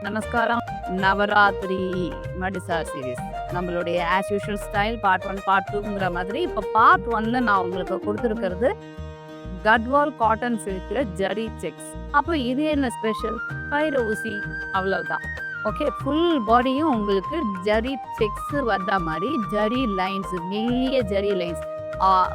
நமஸ்காரம். நவராத்திரி மடிசார் சீரீஸ் நம்மளுடைய as usual style part 1 part 2ங்கிற மாதிரி இப்போ பார்ட் 1ல நான் உங்களுக்கு கொடுத்துருக்கிறது கட்வால் காட்டன் சில்க்ல ஜரி செக்ஸ். அப்போ இது என்ன ஸ்பெஷல்? பயிர ஊசி, அவ்வளவுதான். ஓகே, ஃபுல் பாடியும் உங்களுக்கு ஜரி செக்ஸ் வர்ற மாதிரி ஜரி லைன்ஸ், மெல்லிய ஜரி லைன்ஸ்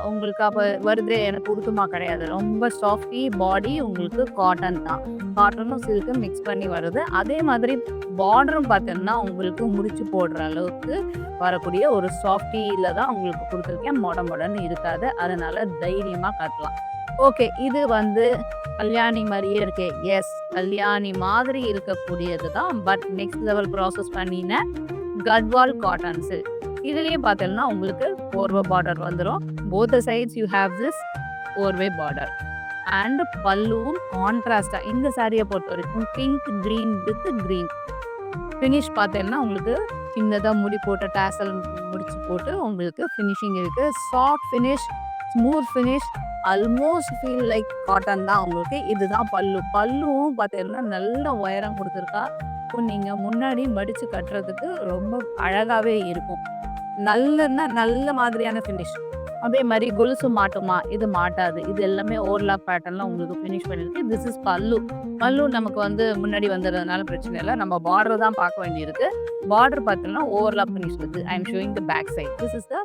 உங்களுக்கு அப்போ வருது. எனக்கு கொடுக்குமா? கிடையாது. ரொம்ப சாஃப்டி பாடி உங்களுக்கு காட்டன் தான். காட்டனும் சில்க்கும் மிக்ஸ் பண்ணி வருது. அதே மாதிரி பார்டரும் பார்த்தீங்கன்னா உங்களுக்கு முடிச்சு போடுற அளவுக்கு வரக்கூடிய ஒரு சாஃப்டியில் தான் உங்களுக்கு கொடுத்துருக்கேன். மொடன்னு இருக்காது, அதனால தைரியமாக காட்டலாம். ஓகே, இது வந்து கல்யாணி மாதிரியே இருக்கே. எஸ், கல்யாணி மாதிரி இருக்கக்கூடியது தான். பட் நெக்ஸ்ட் லெவல் ப்ராசஸ் பண்ணின கட்வால் காட்டன் சில்க். இதுலயே பார்த்தீங்கன்னா உங்களுக்கு கோர்வை பார்டர் வந்துடும். Both sides you have this korvai border and பல்லுவும் கான்ட்ராஸ்டா இந்த சாரியை பொறுத்த வரைக்கும் pink green with green finish பார்த்தீங்கன்னா உங்களுக்கு சின்னதாக முடி போட்டு டேசல் முடிச்சு போட்டு உங்களுக்கு ஃபினிஷிங் இருக்கு. Soft finish, smooth finish, almost feel like cotton தான் உங்களுக்கு. இதுதான் பல்லு. பல்லுவும் பார்த்தீங்கன்னா நல்ல உயரம் கொடுத்துருக்கா. இப்போ நீங்கள் முன்னாடி மடித்து கட்டுறதுக்கு ரொம்ப அழகாகவே இருக்கும். நல்ல மாதிரியான ஃபினிஷ். அதே மாதிரி கொலுசு மாட்டுமா? இது மாட்டாது. இது எல்லாமே ஓவர்லாப் பேட்டர்ன்ல உங்களுக்கு ஃபினிஷ் பண்ணிருக்கு. திஸ் இஸ் பல்லு. பல்லு நமக்கு வந்து முன்னாடி வந்துடுறதுனால பிரச்சனை இல்லை. நம்ம பார்டர் தான் பார்க்க வேண்டியிருக்கு. பார்டர் பார்த்தீங்கன்னா ஓவர்லாப் ஃபினிஷ் வருது. I am showing the back side. This is the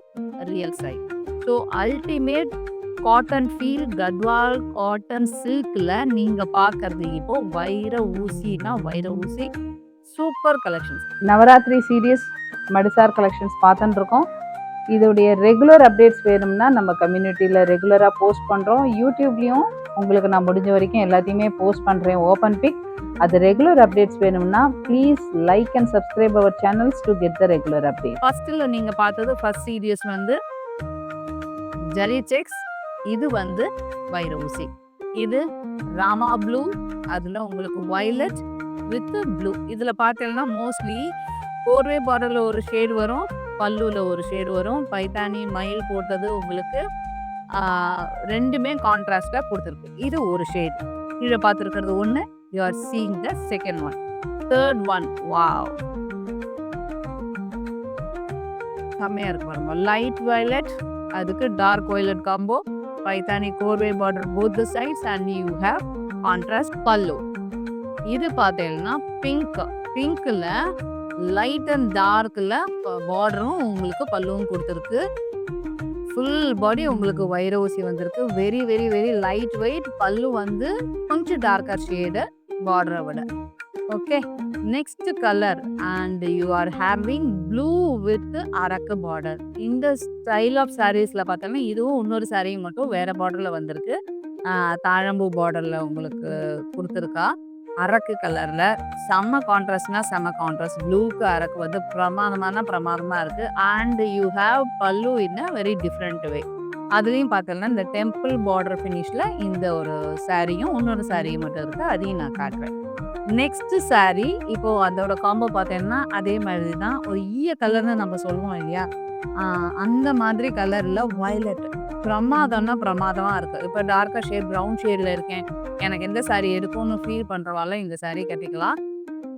real side. So ultimate cotton feel Gadwal cotton சில்க்ல நீங்க பார்க்கறது இப்போ வைர ஊசினா வைர ஊசி super collections. Navratri series madisar collections பார்த்துட்டு இருக்கோம். இதோடைய ரெகுலர் அப்டேட்ஸ் வேணும்னா நம்ம கம்யூனிட்டியில் ரெகுலராக போஸ்ட் பண்ணுறோம். யூடியூப்லேயும் உங்களுக்கு நான் முடிஞ்ச வரைக்கும் எல்லாத்தையுமே போஸ்ட் பண்ணுறேன் ஓப்பன் பிக். அது ரெகுலர் அப்டேட்ஸ் வேணும்னா please like and subscribe our channels to get the regular update. ஃபர்ஸ்ட்டில் நீங்கள் பார்த்தது ஃபர்ஸ்ட் சீரியஸ் வந்து ஜரி செக்ஸ். இது வந்து வைர ஊசி. இது ராமா ப்ளூ, அதில் உங்களுக்கு வயலட் வித் ப்ளூ. இதில் பார்த்தீங்கன்னா மோஸ்ட்லி கோர்வே பார்டரில் ஒரு ஷேடு வரும், பல்லுவில் ஒரு ஷேடு வரும். பைத்தானி மயில் போட்டது உங்களுக்கு ரெண்டுமே கான்ட்ராஸ்டாக கொடுத்துருக்கு. இது ஒரு ஷேட். கீழே பார்த்துருக்கிறது ஒன்று. You are seeing the second one. Third one wow, செம்மையாக இருக்கு பாருங்க. லைட் வயலட், அதுக்கு dark violet combo. Paithani korvai border both the sides and you have contrast pallu. இது பார்த்தீங்கன்னா பிங்க்ல லைட் அண்ட் டார்க்ல பார்டரும் உங்களுக்கு பல்லுவும் கொடுத்துருக்கு. ஃபுல் பாடி உங்களுக்கு வைர ஊசி வந்திருக்கு. Very very very light weight. பல்லு வந்து கொஞ்சம் டார்க்கர் ஷேடு பார்டரை விட. Okay, next colour and you are having blue with Araku border. இந்த ஸ்டைல் ஆஃப் சாரீஸில் பார்த்தோம்னா இதுவும் இன்னொரு சாரீ மட்டும் வேற பார்டரில் வந்திருக்கு. தாழம்பூ பார்டரில் உங்களுக்கு கொடுத்துருக்கா. அரக்கு கலரில் செம்ம கான்ட்ராஸ்ட்னா செம்ம கான்ட்ராஸ்ட். ப்ளூக்கு அரக்கு வந்து பிரமாதமாக இருக்குது. அண்ட் யூ ஹாவ் பல்லு இன் அ வெரி டிஃப்ரெண்ட் வே. அதுலேயும் பார்த்தோம்னா இந்த டெம்பிள் பார்டர் ஃபினிஷில் இந்த ஒரு சாரியும் இன்னொரு சாரியும் மட்டும் இருக்குது. அதையும் நான் காட்டுறேன். நெக்ஸ்ட் சாரீ இப்போ அதோட காம்போ பார்த்தீங்கன்னா அதே மாதிரி தான். ஒரு ஈய கலர்னு நம்ம சொல்லுவோம் இல்லையா, அந்த மாதிரி கலரில் வயலட். பிரமாதமாக இருக்குது. இப்போ டார்க்கர் ஷேட் ப்ரௌன் ஷேடில் இருக்கேன், எனக்கு எந்த சாரீ எடுக்கும்னு ஃபீல் பண்ணுறவால இந்த சாரீ கட்டிக்கலாம்.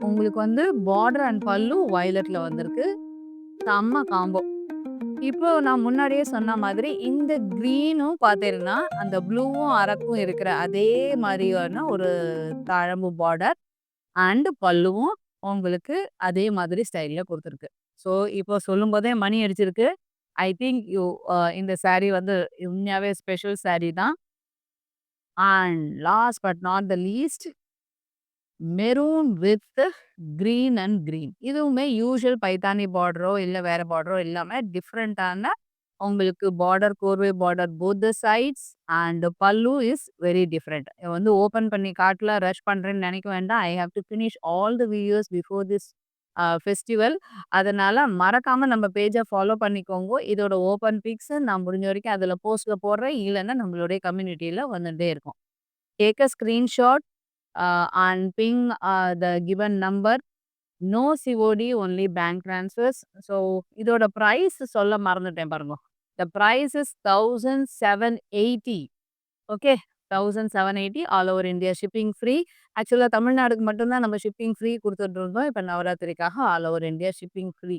உங்களுக்கு வந்து பார்டர் அண்ட் பல்லு வயலட்டில் வந்திருக்கு. செம்ம காம்போ. இப்போ நான் முன்னாடியே சொன்ன மாதிரி இந்த க்ரீனும் பார்த்தீங்கன்னா அந்த ப்ளூவும் அரக்கும் இருக்கிற அதே மாதிரியான ஒரு தாழம்பு பார்டர் அண்ட் பல்லுவும் உங்களுக்கு அதே மாதிரி ஸ்டைலில் கொடுத்துருக்கு. ஸோ இப்போ சொல்லும் போதே மணி அடிச்சிருக்கு. ஐ திங்க் இந்த சாரீ வந்து உண்மையாகவே ஸ்பெஷல் சாரீ தான். And last but not the least, maroon with green and green. இதுவுமே யூஷுவல் பைத்தானி பார்டரோ இல்லை வேற பார்டரோ இல்லாமல் டிஃப்ரெண்ட்டான உங்களுக்கு border, korvai border both the sides and pallu is very different. வந்து ஓப்பன் பண்ணி காட்டல, ரஷ் பண்ணுறேன்னு நினைக்க வேண்டாம். I have to finish all the videos before this festival. அதனால் மறக்காமல் நம்ம பேஜை ஃபாலோ பண்ணிக்கோங்க. இதோட ஓப்பன் பிக்ஸ் நான் முடிஞ்ச வரைக்கும் அதில் போஸ்ட்டில் போடுறேன். இல்லைன்னா நம்மளுடைய கம்யூனிட்டியில் வந்துகிட்டே இருக்கும். Take a screenshot and ping the given number. No COD, only bank transfers. So இதோட ப்ரைஸ் சொல்ல மறந்துட்டேன் பாருங்க. The price is 1780. Okay, 1780 all over India shipping free. ஆக்சுவலா தமிழ்நாடுக்கு மட்டும் தான் நம்ம ஷிப்பிங் ஃப்ரீ குடுத்துட்டு இருந்தோம். இப்ப நவராத்திரிக்காக all over India shipping free.